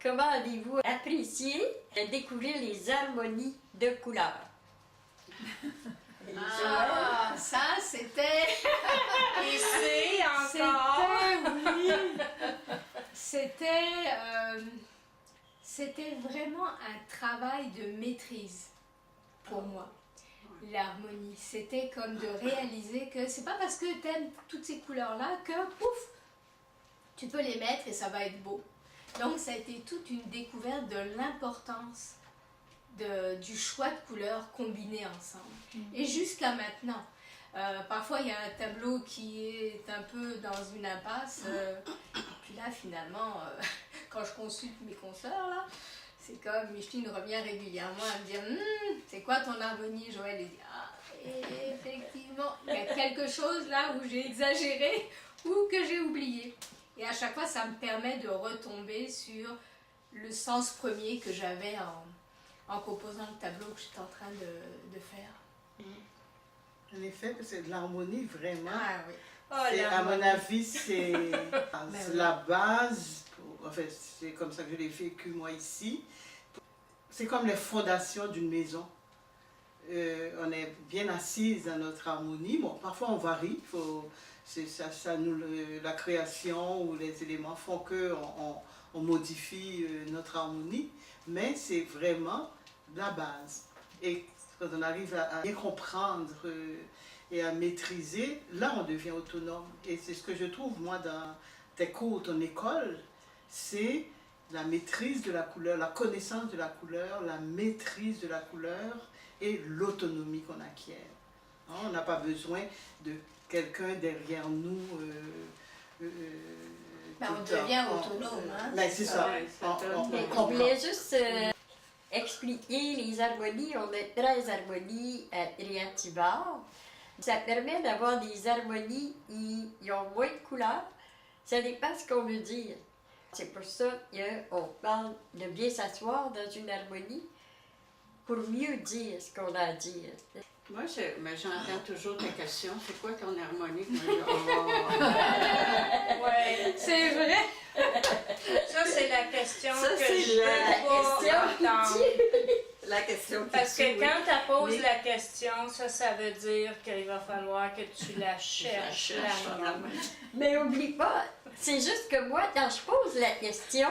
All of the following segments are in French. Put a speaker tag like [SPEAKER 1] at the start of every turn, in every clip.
[SPEAKER 1] Comment avez-vous apprécié de découvrir les harmonies de couleurs?
[SPEAKER 2] Ah, ça c'était...
[SPEAKER 3] Et c'est encore...
[SPEAKER 2] C'était vraiment un travail de maîtrise pour moi. L'harmonie, c'était comme de réaliser que c'est pas parce que tu aimes toutes ces couleurs-là que pouf, tu peux les mettre et ça va être beau. Donc ça a été toute une découverte de l'importance du choix de couleurs combinés ensemble. Et jusqu'à maintenant, parfois il y a un tableau qui est un peu dans une impasse, puis là finalement, quand je consulte mes consoeurs, là, c'est comme Micheline revient régulièrement à me dire c'est quoi ton harmonie, Joël? Et dit effectivement, il y a quelque chose là où j'ai exagéré ou que j'ai oublié. Et à chaque fois, ça me permet de retomber sur le sens premier que j'avais en composant le tableau que j'étais en train de faire.
[SPEAKER 4] En effet, c'est de l'harmonie vraiment.
[SPEAKER 2] Ah oui.
[SPEAKER 4] À mon avis, c'est la base, en fait, c'est comme ça que je l'ai vécu moi ici. C'est comme les fondations d'une maison. On est bien assise dans notre harmonie. Bon, parfois on varie, la création ou les éléments font qu'on modifie notre harmonie, mais c'est vraiment la base. Et quand on arrive à bien comprendre et à maîtriser, là on devient autonome. Et c'est ce que je trouve moi dans tes cours, ton école, c'est la maîtrise de la couleur, la connaissance de la couleur, la maîtrise de la couleur et l'autonomie qu'on acquiert. Hein, on n'a pas besoin de quelqu'un derrière nous.
[SPEAKER 2] On devient autonome.
[SPEAKER 4] C'est ça.
[SPEAKER 1] On voulait juste expliquer les harmonies. On a 13 harmonies à Triativar. Ça permet d'avoir des harmonies qui ont moins de couleurs. Ça dépend ce qu'on veut dire. C'est pour ça qu'on parle de bien s'asseoir dans une harmonie pour mieux dire ce qu'on a à dire.
[SPEAKER 5] Moi, j'entends toujours des questions. C'est quoi ton harmonie?
[SPEAKER 3] Ouais,
[SPEAKER 2] c'est vrai.
[SPEAKER 3] Ça, c'est la question
[SPEAKER 1] Ça,
[SPEAKER 3] que
[SPEAKER 1] c'est
[SPEAKER 3] je veux pas entendre.
[SPEAKER 1] La question
[SPEAKER 3] Parce que quand tu poses la question, ça veut dire qu'il va falloir que tu la cherches.
[SPEAKER 1] Mais oublie pas, c'est juste que moi, quand je pose la question,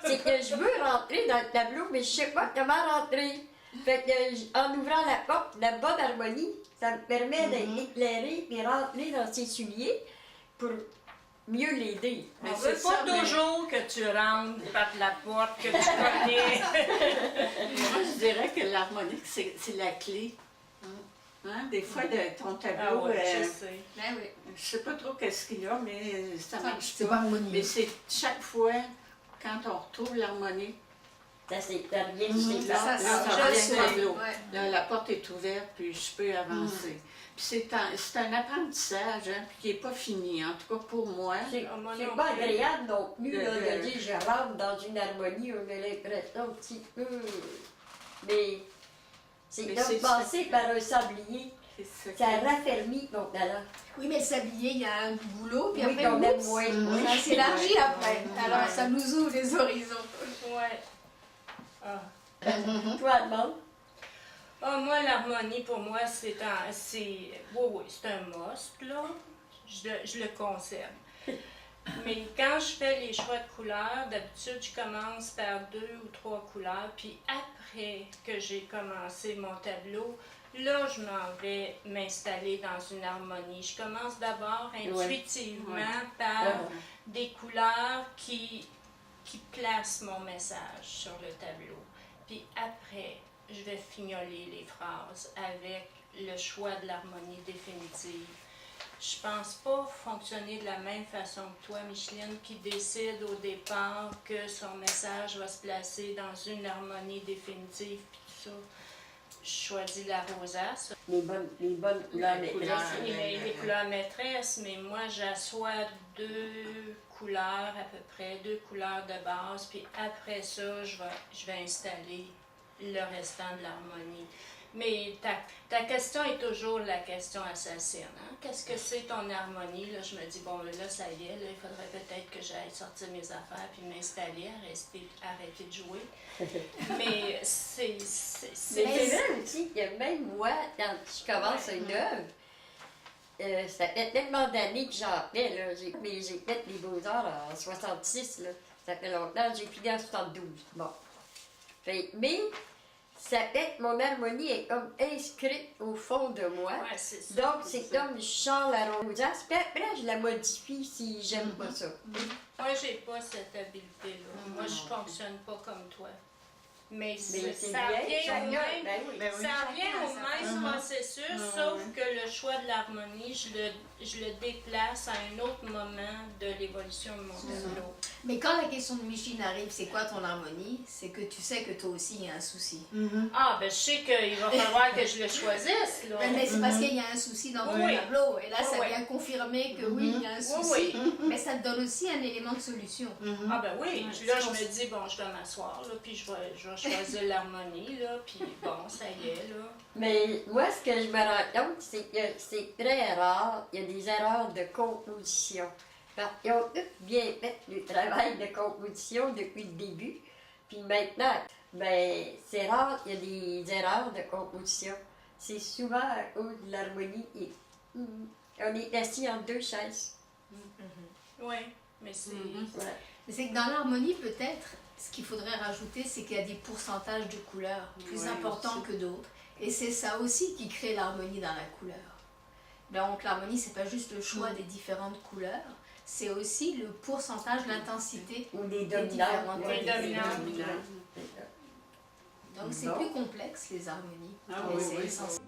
[SPEAKER 1] c'est que je veux rentrer dans le tableau, mais je sais pas comment rentrer. Fait que, en ouvrant la porte, la bonne harmonie, ça me permet d'être éclairé et rentrer dans ses souliers pour mieux l'aider.
[SPEAKER 3] Mais c'est pas toujours que tu rentres par la porte, que tu connais.
[SPEAKER 5] Moi, je dirais que l'harmonique, c'est la clé. Hein? Des fois, de ton tableau,
[SPEAKER 3] je sais.
[SPEAKER 5] Je sais pas trop qu'est-ce qu'il y a, mais ça marche
[SPEAKER 6] C'est pas harmonieux.
[SPEAKER 5] Mais c'est chaque fois, quand on retrouve l'harmonie,
[SPEAKER 1] Ça, c'est bien, c'est
[SPEAKER 5] là,
[SPEAKER 1] là.
[SPEAKER 5] là, la porte est ouverte, puis je peux avancer. Puis c'est un apprentissage, hein, puis qui n'est pas fini, en tout cas pour moi.
[SPEAKER 1] C'est pas agréable non plus de dire je rentre dans une harmonie, on a l'impression un petit peu. Mais c'est comme passer par un sablier. Ça raffermit ton talent.
[SPEAKER 2] Oui, mais le sablier, il y a un boulot, puis
[SPEAKER 1] Oui,
[SPEAKER 2] après,
[SPEAKER 1] qu'on aime moins.
[SPEAKER 2] ça s'élargit après. Alors, ça nous ouvre les horizons.
[SPEAKER 3] Ouais.
[SPEAKER 1] Toi, Allemande?
[SPEAKER 3] Moi, l'harmonie, pour moi, c'est un must, là. Je le conserve. Mais quand je fais les choix de couleurs, d'habitude, je commence par 2 ou 3 couleurs, puis après que j'ai commencé mon tableau, là, je m'en vais m'installer dans une harmonie. Je commence d'abord intuitivement par des couleurs qui placent mon message sur le tableau. Puis après, je vais fignoler les phrases avec le choix de l'harmonie définitive. Je pense pas fonctionner de la même façon que toi, Micheline, qui décide au départ que son message va se placer dans une harmonie définitive, puis tout ça. Je choisis la rosace.
[SPEAKER 1] Les bonnes couleurs maîtresses.
[SPEAKER 3] Les couleurs maîtresses, mais moi, j'assois 2 couleurs à peu près, 2 couleurs de base, puis après ça, je vais installer le restant de l'harmonie. Mais ta question est toujours la question assassine. Hein? Qu'est-ce que c'est ton harmonie? Là, je me dis, bon, là, ça y est, là, il faudrait peut-être que j'aille sortir mes affaires puis m'installer, arrêter de jouer. Mais c'est
[SPEAKER 1] Mais c'est vrai aussi que même moi, quand je commence une œuvre, ça fait tellement d'années que j'en fais. Là. J'ai fait les Beaux-Arts en 66. Là. Ça fait longtemps. J'ai fini en 72. Bon. Mais ça fait que mon harmonie est comme inscrite au fond de moi.
[SPEAKER 3] Ouais, c'est ça.
[SPEAKER 1] Donc, c'est comme je chante la rondance, puis après, je la modifie si j'aime pas ça.
[SPEAKER 3] Moi, j'ai pas cette habileté-là. Moi, je fonctionne pas comme toi. Mais ça
[SPEAKER 1] bien,
[SPEAKER 3] revient au même,
[SPEAKER 1] ben oui.
[SPEAKER 4] Ben oui.
[SPEAKER 3] ça revient au même processus, sauf que le choix de l'harmonie, je le déplace à un autre moment de l'évolution de mon tableau.
[SPEAKER 2] Mais quand la question de Micheline arrive, c'est quoi ton harmonie? C'est que tu sais que toi aussi, il y a un souci.
[SPEAKER 3] Ah, ben je sais qu'il va falloir que je le choisisse, là.
[SPEAKER 2] Mais c'est parce qu'il y a un souci dans ton
[SPEAKER 3] Oui.
[SPEAKER 2] tableau. Et là, ça
[SPEAKER 3] Oui.
[SPEAKER 2] vient confirmer que oui, il y a un souci.
[SPEAKER 3] Oui.
[SPEAKER 2] Mais ça te donne aussi un élément de solution.
[SPEAKER 3] Ah ben oui, là je me dis, bon, je dois m'asseoir, là, puis je vais choisir l'harmonie, là, puis bon, ça y est, là.
[SPEAKER 1] Mais moi, ce que je me rends compte, c'est que c'est très rare. Il y a des erreurs de composition. Parce qu'ils ont tous bien fait le travail de composition depuis le début. Puis maintenant, ben, c'est rare qu'il y a des erreurs de composition. C'est souvent à cause de l'harmonie. On est assis en deux chaises.
[SPEAKER 3] Oui, mais c'est...
[SPEAKER 1] Ouais.
[SPEAKER 2] Mais c'est que dans l'harmonie, peut-être, ce qu'il faudrait rajouter, c'est qu'il y a des pourcentages de couleurs plus
[SPEAKER 4] Ouais,
[SPEAKER 2] importants
[SPEAKER 4] aussi.
[SPEAKER 2] que d'autres. Et c'est ça aussi qui crée l'harmonie dans la couleur. Donc l'harmonie, c'est pas juste le choix des différentes couleurs, c'est aussi le pourcentage, l'intensité.
[SPEAKER 1] Ou des
[SPEAKER 2] différentes
[SPEAKER 1] dominantes.
[SPEAKER 3] Les dominantes.
[SPEAKER 2] Donc c'est
[SPEAKER 1] Bon.
[SPEAKER 2] plus complexe, les harmonies.
[SPEAKER 4] Ah
[SPEAKER 2] Mais
[SPEAKER 4] oui,
[SPEAKER 2] c'est
[SPEAKER 4] oui.
[SPEAKER 2] essentiel.